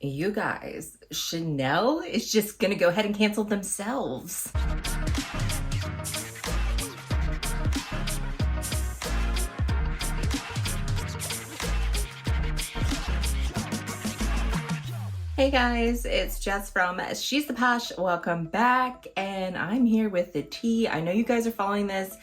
You guys, Chanel is just gonna go ahead and cancel themselves. Hey guys, it's Jess from She's the Posh. Welcome back, and I'm here with the tea. I know you guys are following this.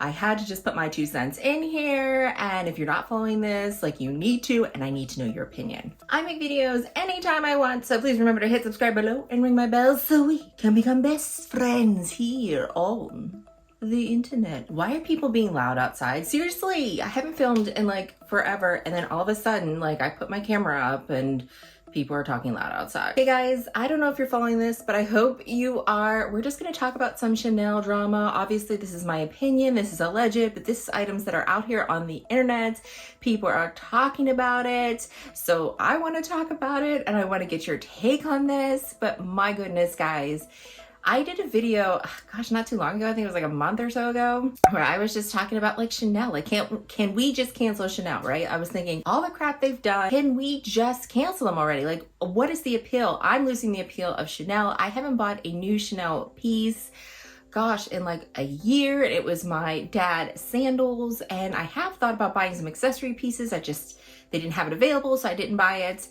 I had to just put my 2 cents in here, and if you're not following this, like, you need to, and I need to know your opinion. I make videos anytime I want, so please remember to hit subscribe below and ring my bell so we can become best friends here on the internet. Why are people being loud outside? Seriously, I haven't filmed in like forever, and then all of a sudden, like, I put my camera up and people are talking loud outside. Hey guys, I don't know if you're following this, but I hope you are. We're just gonna talk about some Chanel drama. Obviously, this is my opinion, this is alleged, but this is items that are out here on the internet. People are talking about it. So I wanna talk about it and I wanna get your take on this, but my goodness, guys. I did a video, gosh, not too long ago, I think it was like a month or so ago, where I was just talking about like Chanel, like can we just cancel Chanel, right? I was thinking all the crap they've done, can we just cancel them already? Like, what is the appeal? I'm losing the appeal of Chanel. I haven't bought a new Chanel piece, gosh, in like a year. It was my dad's sandals, and I have thought about buying some accessory pieces. They didn't have it available, so I didn't buy it.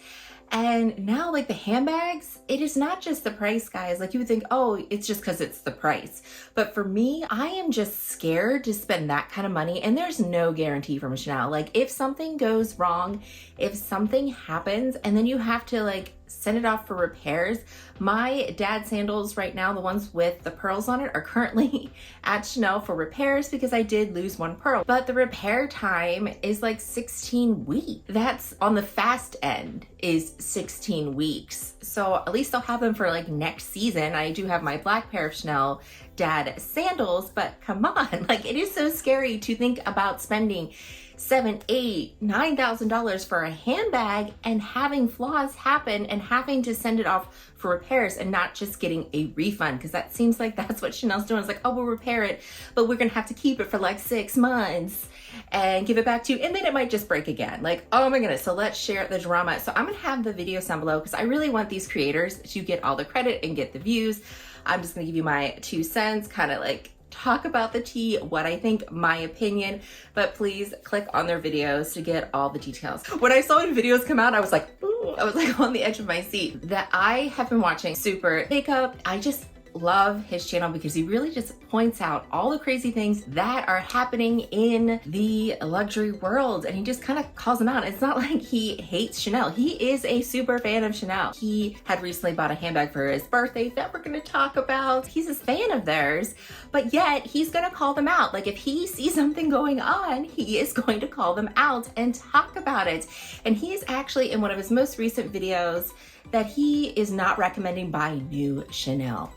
And now, like, the handbags, it is not just the price, guys. Like, you would think, oh, it's just because it's the price. But for me, I am just scared to spend that kind of money. And there's no guarantee from Chanel. Like, if something goes wrong, if something happens, and then you have to, like, send it off for repairs. My dad's sandals right now, the ones with the pearls on it, are currently at Chanel for repairs because I did lose one pearl. But the repair time is like 16 weeks. That's on the fast end, is 16 weeks. So at least I'll have them for like next season. I do have my black pair of Chanel dad sandals, but come on, like, it is so scary to think about spending $7,000, $8,000, $9,000 for a handbag and having flaws happen and having to send it off for repairs and not just getting a refund, because that seems like that's what Chanel's doing. It's like, oh, we'll repair it, but we're gonna have to keep it for like 6 months and give it back to you, and then it might just break again. Like, oh my goodness. So let's share the drama. So I'm gonna have the videos down below because I really want these creators to get all the credit and get the views. I'm just gonna give you my 2 cents, kind of like talk about the tea, what I think, my opinion, but please click on their videos to get all the details. When I saw the videos come out, I was like, ooh, I was like on the edge of my seat. That I have been watching Super Makeup. I just love his channel because he really just points out all the crazy things that are happening in the luxury world, and he just kind of calls them out. It's not like he hates Chanel. He is a super fan of Chanel. He had recently bought a handbag for his birthday that we're going to talk about. He's a fan of theirs, but yet he's going to call them out. Like, if he sees something going on, he is going to call them out and talk about it. And he is actually, in one of his most recent videos, that he is not recommending buying new Chanel.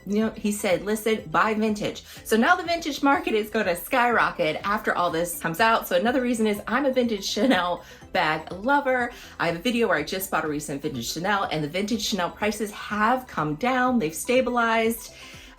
You know, he said, listen, buy vintage. So now the vintage market is going to skyrocket after all this comes out. So another reason is I'm a vintage Chanel bag lover. I have a video where I just bought a recent vintage Chanel, and the vintage Chanel prices have come down. They've stabilized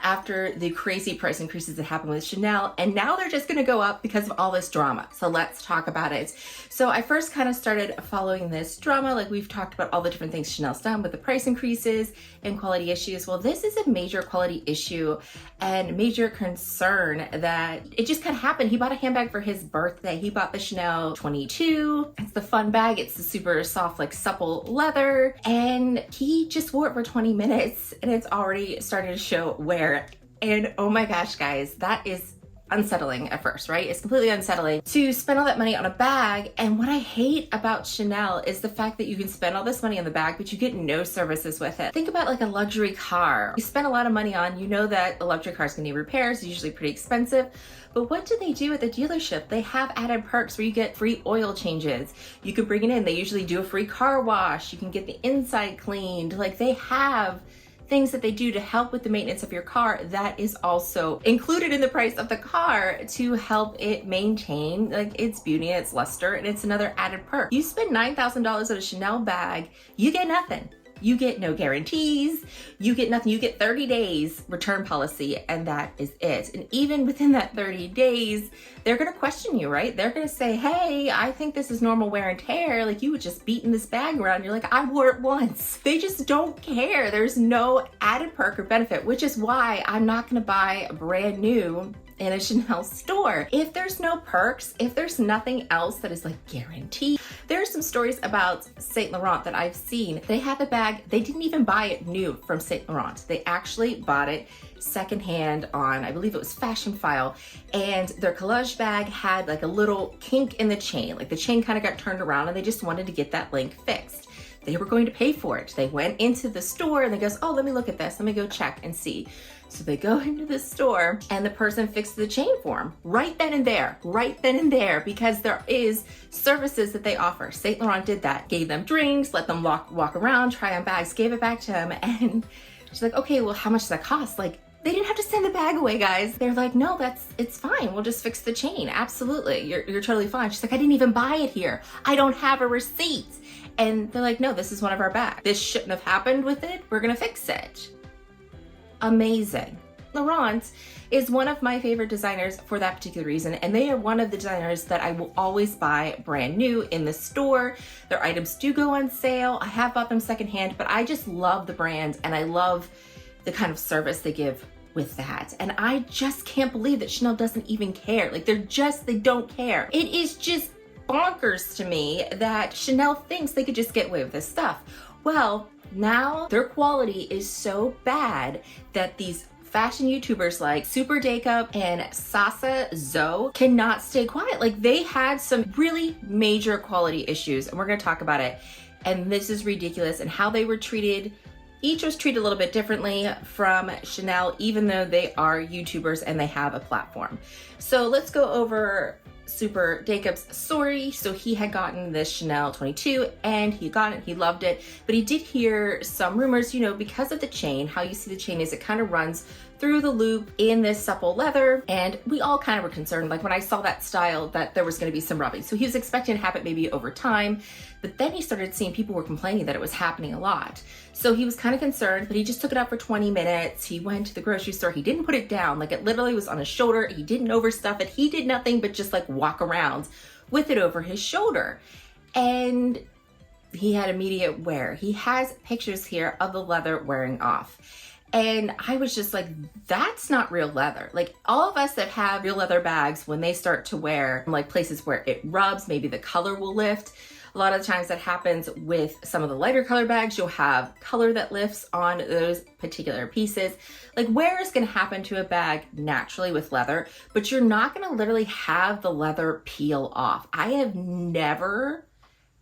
after the crazy price increases that happened with Chanel, and now they're just gonna go up because of all this drama. So let's talk about it. So I first kind of started following this drama, like we've talked about all the different things Chanel's done with the price increases and quality issues. Well, this is a major quality issue and major concern that it just kind of happened. He bought a handbag for his birthday. He bought the Chanel 22. It's the fun bag. It's the super soft, like supple leather, and he just wore it for 20 minutes and it's already started to show wear. And oh my gosh, guys, that is unsettling at first, right? It's completely unsettling to spend all that money on a bag. And what I hate about Chanel is the fact that you can spend all this money on the bag, but you get no services with it. Think about like a luxury car. You spend a lot of money on, you know that a luxury car is gonna need repairs, usually pretty expensive. But what do they do at the dealership? They have added perks where you get free oil changes. You can bring it in. They usually do a free car wash. You can get the inside cleaned. Like, they have things that they do to help with the maintenance of your car that is also included in the price of the car to help it maintain like its beauty and its luster, and it's another added perk. You spend $9,000 on a Chanel bag, you get nothing. You get no guarantees, you get nothing. You get 30 days return policy, and that is it. And even within that 30 days, they're gonna question you, right? They're gonna say, hey, I think this is normal wear and tear. Like, you were just beating this bag around. You're like, I wore it once. They just don't care. There's no added perk or benefit, which is why I'm not gonna buy a brand new in a Chanel store. If there's no perks, if there's nothing else that is like guaranteed. There's some stories about Saint Laurent that I've seen. They had the bag, they didn't even buy it new from Saint Laurent. They actually bought it secondhand on, I believe it was Fashionphile, and their collage bag had like a little kink in the chain. Like the chain kind of got turned around and they just wanted to get that link fixed. They were going to pay for it. They went into the store and they goes, oh, let me look at this. Let me go check and see. So they go into the store and the person fixed the chain for them right then and there, because there is services that they offer. Saint Laurent did that, gave them drinks, let them walk around, try on bags, gave it back to him. And she's like, okay, well, how much does that cost? Like, they didn't have to send the bag away, guys. They're like, no, it's fine. We'll just fix the chain. Absolutely. You're totally fine. She's like, I didn't even buy it here. I don't have a receipt. And they're like, no, this is one of our bags. This shouldn't have happened with it. We're gonna fix it. Amazing. Laurent is one of my favorite designers for that particular reason, and they are one of the designers that I will always buy brand new in the store. Their items do go on sale. I have bought them secondhand, but I just love the brand and I love the kind of service they give with that. And I just can't believe that Chanel doesn't even care. Like, they don't care. It is just bonkers to me that Chanel thinks they could just get away with this stuff. Well, now their quality is so bad that these fashion YouTubers like Super Dacup and Sasa Zoe cannot stay quiet. Like, they had some really major quality issues, and we're gonna talk about it. And this is ridiculous, and how they were treated. Each was treated a little bit differently from Chanel, even though they are YouTubers and they have a platform. So let's go over Super Dacup's story. So he had gotten this Chanel 22 and he got it, he loved it, but he did hear some rumors, you know, because of the chain. How you see the chain is it kind of runs through the loop in this supple leather, and we all kind of were concerned, like when I saw that style, that there was going to be some rubbing. So he was expecting to happen maybe over time, but then he started seeing people were complaining that it was happening a lot. So he was kind of concerned, but he just took it out for 20 minutes. He went to the grocery store. He didn't put it down. Like, it literally was on his shoulder. He didn't overstuff it. He did nothing but just like walk around with it over his shoulder. And he had immediate wear. He has pictures here of the leather wearing off. And I was just like, that's not real leather. Like, all of us that have real leather bags, when they start to wear, like places where it rubs, maybe the color will lift. A lot of the times that happens with some of the lighter color bags. You'll have color that lifts on those particular pieces. Like, wear is gonna happen to a bag naturally with leather, but you're not gonna literally have the leather peel off. I have never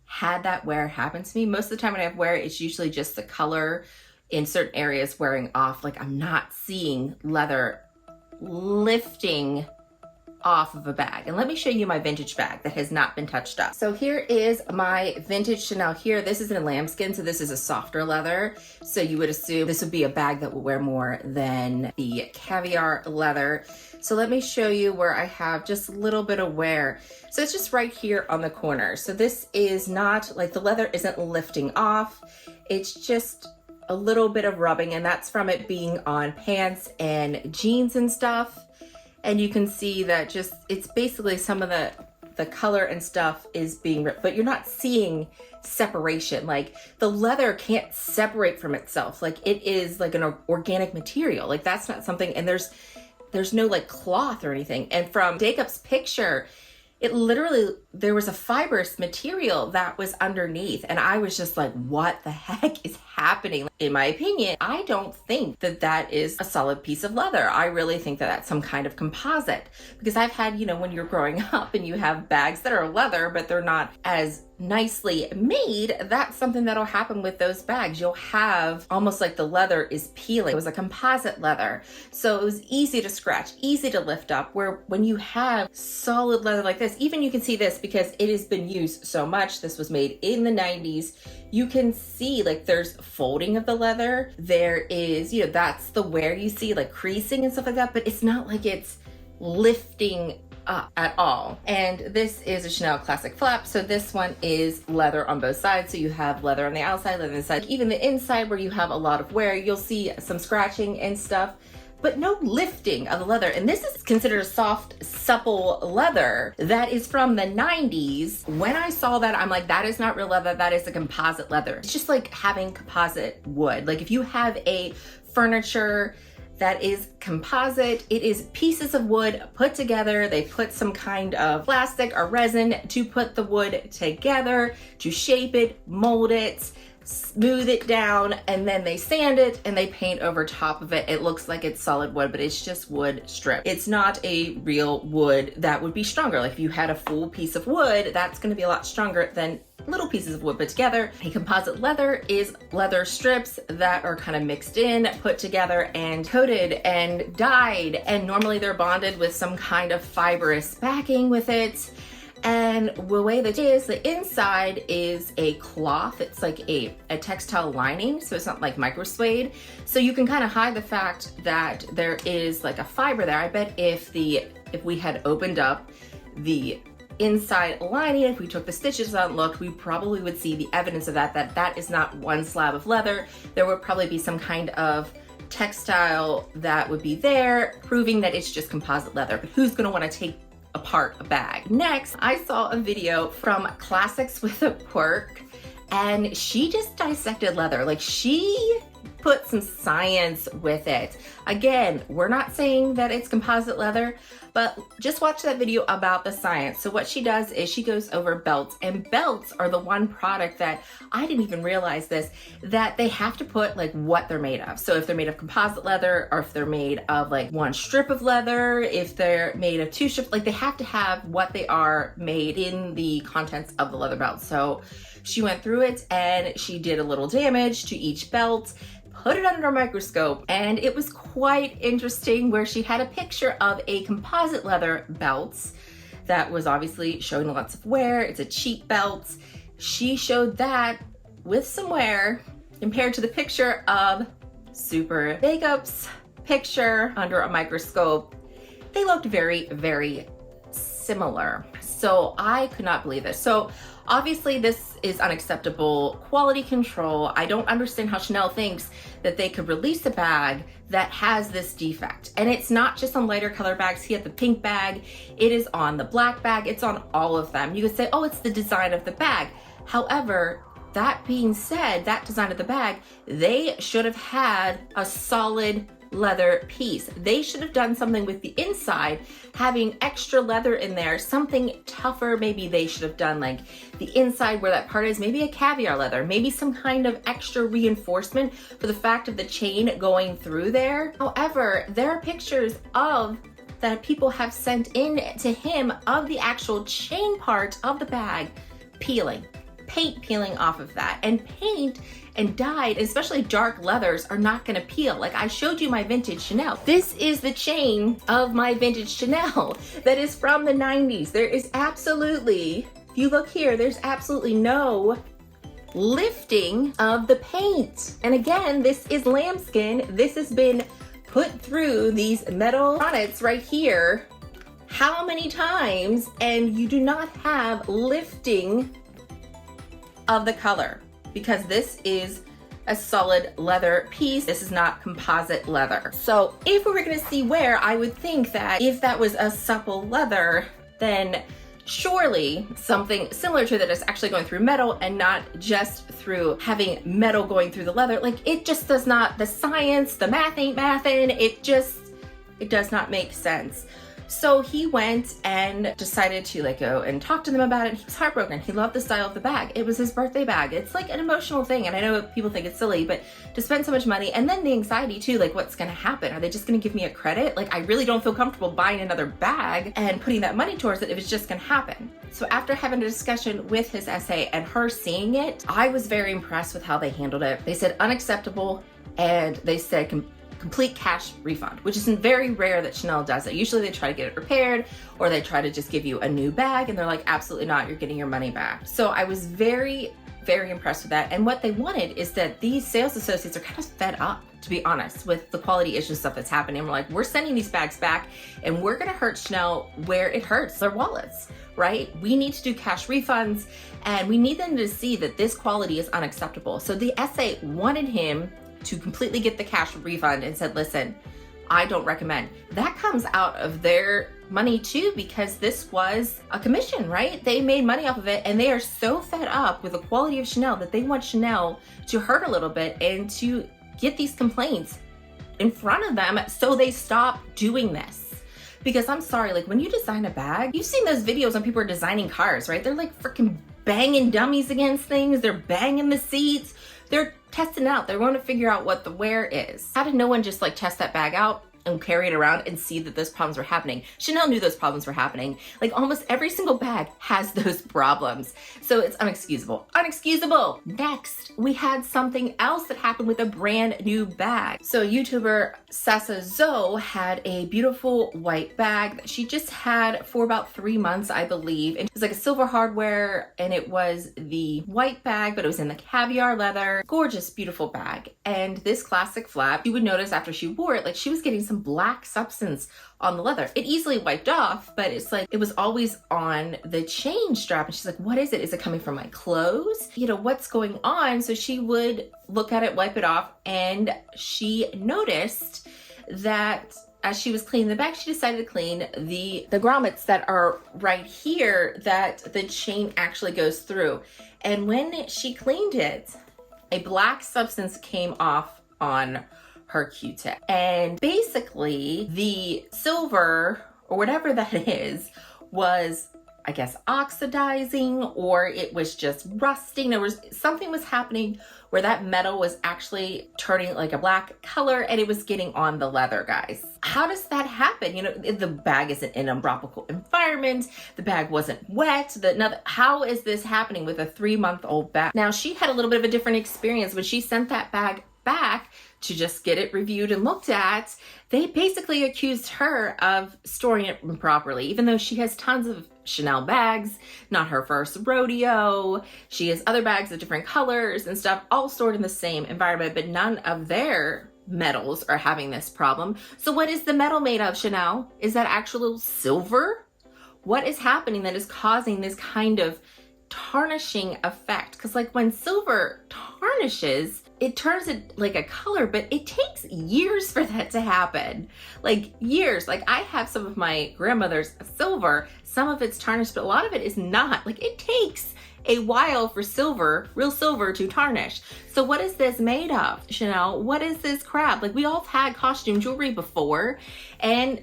had that wear happen to me. Most of the time when I have wear, it's usually just the color in certain areas wearing off. Like, I'm not seeing leather lifting off of a bag. And let me show you my vintage bag that has not been touched up. So here is my vintage Chanel here. This is in lambskin, so this is a softer leather. So you would assume this would be a bag that will wear more than the caviar leather. So let me show you where I have just a little bit of wear. So it's just right here on the corner. So this is not, like, the leather isn't lifting off. It's just a little bit of rubbing, and that's from it being on pants and jeans and stuff. And you can see that just, it's basically some of the color and stuff is being ripped, but you're not seeing separation. Like, the leather can't separate from itself. Like, it is like an organic material. Like, that's not something, and there's no like cloth or anything. And from Dacup's picture, it literally, there was a fibrous material that was underneath. And I was just like, what the heck is happening? In my opinion, I don't think that that is a solid piece of leather. I really think that that's some kind of composite, because I've had, you know, when you're growing up and you have bags that are leather, but they're not as nicely made, that's something that'll happen with those bags. You'll have almost like the leather is peeling. It was a composite leather, so it was easy to scratch, easy to lift up, where when you have solid leather like this, even you can see this because it has been used so much. This was made in the 90s. You can see like there's folding of the leather. There is, you know, that's the wear you see, like creasing and stuff like that, but it's not like it's lifting up at all. And this is a Chanel classic flap. So this one is leather on both sides. So you have leather on the outside, leather on the inside. Even the inside where you have a lot of wear, you'll see some scratching and stuff, but no lifting of the leather. And this is considered a soft, supple leather that is from the 90s. When I saw that, I'm like, that is not real leather, that is a composite leather. It's just like having composite wood. Like if you have a furniture that is composite, it is pieces of wood put together. They put some kind of plastic or resin to put the wood together, to shape it, mold it, smooth it down, and then they sand it and they paint over top of it. It looks like it's solid wood, but it's just wood strip. It's not a real wood that would be stronger. Like if you had a full piece of wood, that's gonna be a lot stronger than little pieces of wood put together. A composite leather is leather strips that are kind of mixed in, put together and coated and dyed. And normally they're bonded with some kind of fibrous backing with it. And the way that it is, the inside is a cloth. It's like a textile lining, so it's not like micro suede. So you can kind of hide the fact that there is like a fiber there. I bet if we had opened up the inside lining, if we took the stitches out and looked, we probably would see the evidence of that is not one slab of leather. There would probably be some kind of textile that would be there, proving that it's just composite leather. But who's gonna wanna take apart a bag? Next, I saw a video from Classics with a Quirk, and she just dissected leather. Like she put some science with it. Again, we're not saying that it's composite leather, but just watch that video about the science. So what she does is she goes over belts, and belts are the one product that I didn't even realize this, that they have to put like what they're made of. So if they're made of composite leather, or if they're made of like one strip of leather, if they're made of two strips, like they have to have what they are made in the contents of the leather belt. So she went through it and she did a little damage to each belt, put it under a microscope, and it was quite interesting where she had a picture of a composite leather belt that was obviously showing lots of wear. It's a cheap belt. She showed that with some wear compared to the picture of Super Makeup's picture under a microscope. They looked very, very similar. So I could not believe this. So obviously this is unacceptable quality control. I don't understand how Chanel thinks that they could release a bag that has this defect. And it's not just on lighter color bags. He had the pink bag, it is on the black bag, it's on all of them. You could say, oh, it's the design of the bag. However, that being said, that design of the bag, they should have had a solid leather piece. They should have done something with the inside, having extra leather in there, something tougher. Maybe they should have done like the inside where that part is, maybe a caviar leather, maybe some kind of extra reinforcement for the fact of the chain going through there. However, there are pictures of that people have sent in to him of the actual chain part of the bag peeling, paint peeling off of that. And paint and dyed, especially dark leathers, are not gonna peel. Like I showed you my vintage Chanel. This is the chain of my vintage Chanel that is from the 90s. There is absolutely, if you look here, there's absolutely no lifting of the paint. And again, this is lambskin. This has been put through these metal products right here how many times, and you do not have lifting of the color, because this is a solid leather piece. This is not composite leather. So if we were gonna see wear, I would think that if that was a supple leather, then surely something similar to that is actually going through metal and not just through having metal going through the leather. Like it just does not, the science, the math ain't mathin', it does not make sense. So he went and decided to like go and talk to them about it. He was heartbroken. He loved the style of the bag. It was his birthday bag. It's like an emotional thing. And I know people think it's silly, but to spend so much money, and then the anxiety too, like what's gonna happen? Are they just gonna give me a credit? Like I really don't feel comfortable buying another bag and putting that money towards it if it's just gonna happen. So after having a discussion with his SA and her seeing it, I was very impressed with how they handled it. They said unacceptable, and they said complete cash refund, which is very rare that Chanel does it. Usually they try to get it repaired, or they try to just give you a new bag, and they're like, absolutely not, you're getting your money back. So I was very, very impressed with that. And what they wanted is that these sales associates are kind of fed up, to be honest, with the quality issue stuff that's happening. We're like, we're sending these bags back and we're gonna hurt Chanel where it hurts their wallets, right? We need to do cash refunds and we need them to see that this quality is unacceptable. So the SA wanted him to completely get the cash refund and said, listen, I don't recommend. That comes out of their money too, because this was a commission, right? They made money off of it and they are so fed up with the quality of Chanel that they want Chanel to hurt a little bit and to get these complaints in front of them so they stop doing this. Because I'm sorry, like when you design a bag, you've seen those videos when people are designing cars, right? They're like freaking banging dummies against things. They're banging the seats. They're testing out. They're going to figure out what the wear is. How did no one just like test that bag out and carry it around and see that those problems were happening? Chanel knew those problems were happening. Like almost every single bag has those problems. So it's unexcusable. Unexcusable. Next, we had something else that happened with a brand new bag. So YouTuber Sasa Zoe had a beautiful white bag that she just had for about 3 months, I believe. And it was like a silver hardware and it was the white bag, but it was in the caviar leather. Gorgeous, beautiful bag. And this classic flap, you would notice after she wore it, like she was getting some black substance on the leather. It easily wiped off, but it's like it was always on the chain strap. And she's like, what is it? Is it coming from my clothes? You know, what's going on? So she would look at it, wipe it off, and she noticed that as she was cleaning the bag, she decided to clean the grommets that are right here that the chain actually goes through. And when she cleaned it, a black substance came off on her Q-tip. And basically the silver or whatever that is was, I guess, oxidizing, or it was just rusting. There was something was happening where that metal was actually turning like a black color and it was getting on the leather, guys. How does that happen? You know, the bag isn't in an unbrockable environment. The bag wasn't wet. How is this happening with a 3-month-old bag? Now, she had a little bit of a different experience when she sent that bag back to just get it reviewed and looked at. They basically accused her of storing it improperly, even though she has tons of Chanel bags, not her first rodeo. She has other bags of different colors and stuff, all stored in the same environment, but none of their metals are having this problem. So what is the metal made of, Chanel? Is that actual silver? What is happening that is causing this kind of tarnishing effect? Because like when silver tarnishes, it turns it like a color, but it takes years for that to happen. Like years. Like I have some of my grandmother's silver, some of it's tarnished, but a lot of it is not. Like it takes a while for silver, real silver, to tarnish. So what is this made of, Chanel? What is this crap? Like we all have had costume jewelry before, and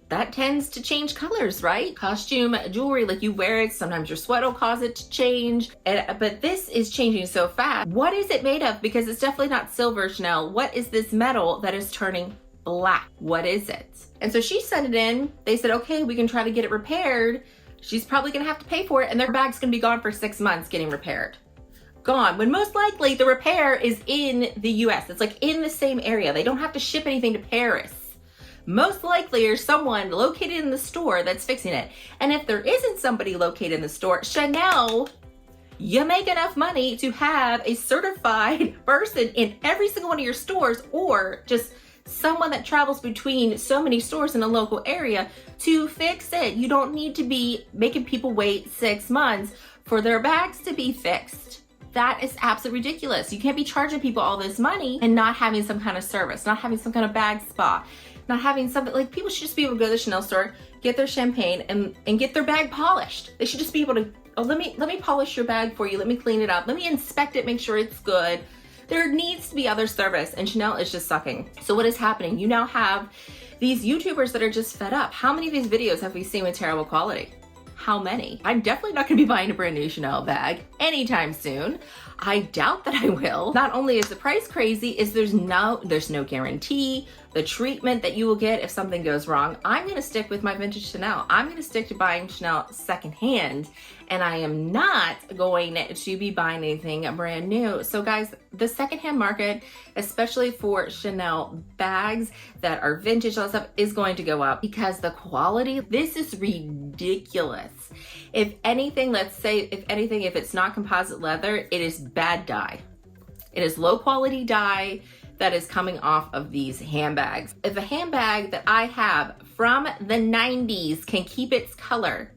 that tends to change colors, right? Costume jewelry, like you wear it, sometimes your sweat will cause it to change. But this is changing so fast. What is it made of? Because it's definitely not silver, Chanel. What is this metal that is turning black? What is it? And so she sent it in. They said, okay, we can try to get it repaired. She's probably gonna have to pay for it, and their bag's gonna be gone for 6 months getting repaired. Gone, when most likely the repair is in the US. It's like in the same area. They don't have to ship anything to Paris. Most likely there's someone located in the store that's fixing it. And if there isn't somebody located in the store, Chanel, you make enough money to have a certified person in every single one of your stores, or just someone that travels between so many stores in a local area to fix it. You don't need to be making people wait 6 months for their bags to be fixed. That is absolutely ridiculous. You can't be charging people all this money and not having some kind of service, not having some kind of bag spa, not having something. Like people should just be able to go to the Chanel store, get their champagne and get their bag polished. They should just be able to, oh, let me polish your bag for you. Let me clean it up. Let me inspect it, make sure it's good. There needs to be other service, and Chanel is just sucking. So what is happening? You now have these YouTubers that are just fed up. How many of these videos have we seen with terrible quality? How many? I'm definitely not gonna be buying a brand new Chanel bag anytime soon. I doubt that I will. Not only is the price crazy, is there's no guarantee, the treatment that you will get if something goes wrong. I'm gonna stick with my vintage Chanel. I'm gonna stick to buying Chanel secondhand, and I am not going to be buying anything brand new. So guys, the secondhand market, especially for Chanel bags that are vintage, all that stuff, is going to go up because the quality, this is ridiculous. ridiculous. If anything, let's say, if anything, if it's not composite leather, it is bad dye. It is low quality dye that is coming off of these handbags. If a handbag that I have from the 90s can keep its color,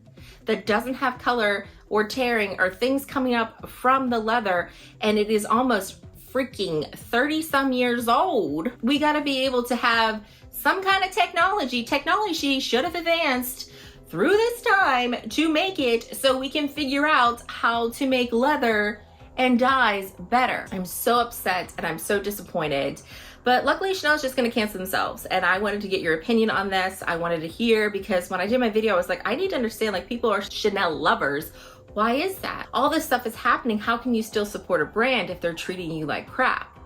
that doesn't have color or tearing or things coming up from the leather, and it is almost freaking 30 some years old, we gotta be able to have some kind of technology. Technology should have advanced through this time to make it so we can figure out how to make leather and dyes better. I'm so upset and I'm so disappointed. But luckily Chanel's just gonna cancel themselves, and I wanted to get your opinion on this. I wanted to hear, because when I did my video, I was like, I need to understand, like, people are Chanel lovers. Why is that? All this stuff is happening. How can you still support a brand if they're treating you like crap?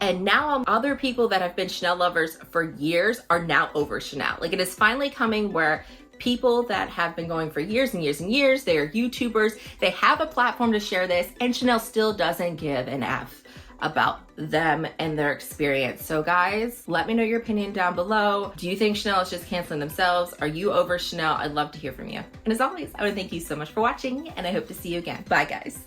And now other people that have been Chanel lovers for years are now over Chanel. Like, it is finally coming where people that have been going for years and years and years, they are YouTubers, they have a platform to share this, and Chanel still doesn't give an F about them and their experience. So guys, let me know your opinion down below. Do you think Chanel is just canceling themselves? Are you over Chanel? I'd love to hear from you. And as always, I want to thank you so much for watching, and I hope to see you again. Bye guys.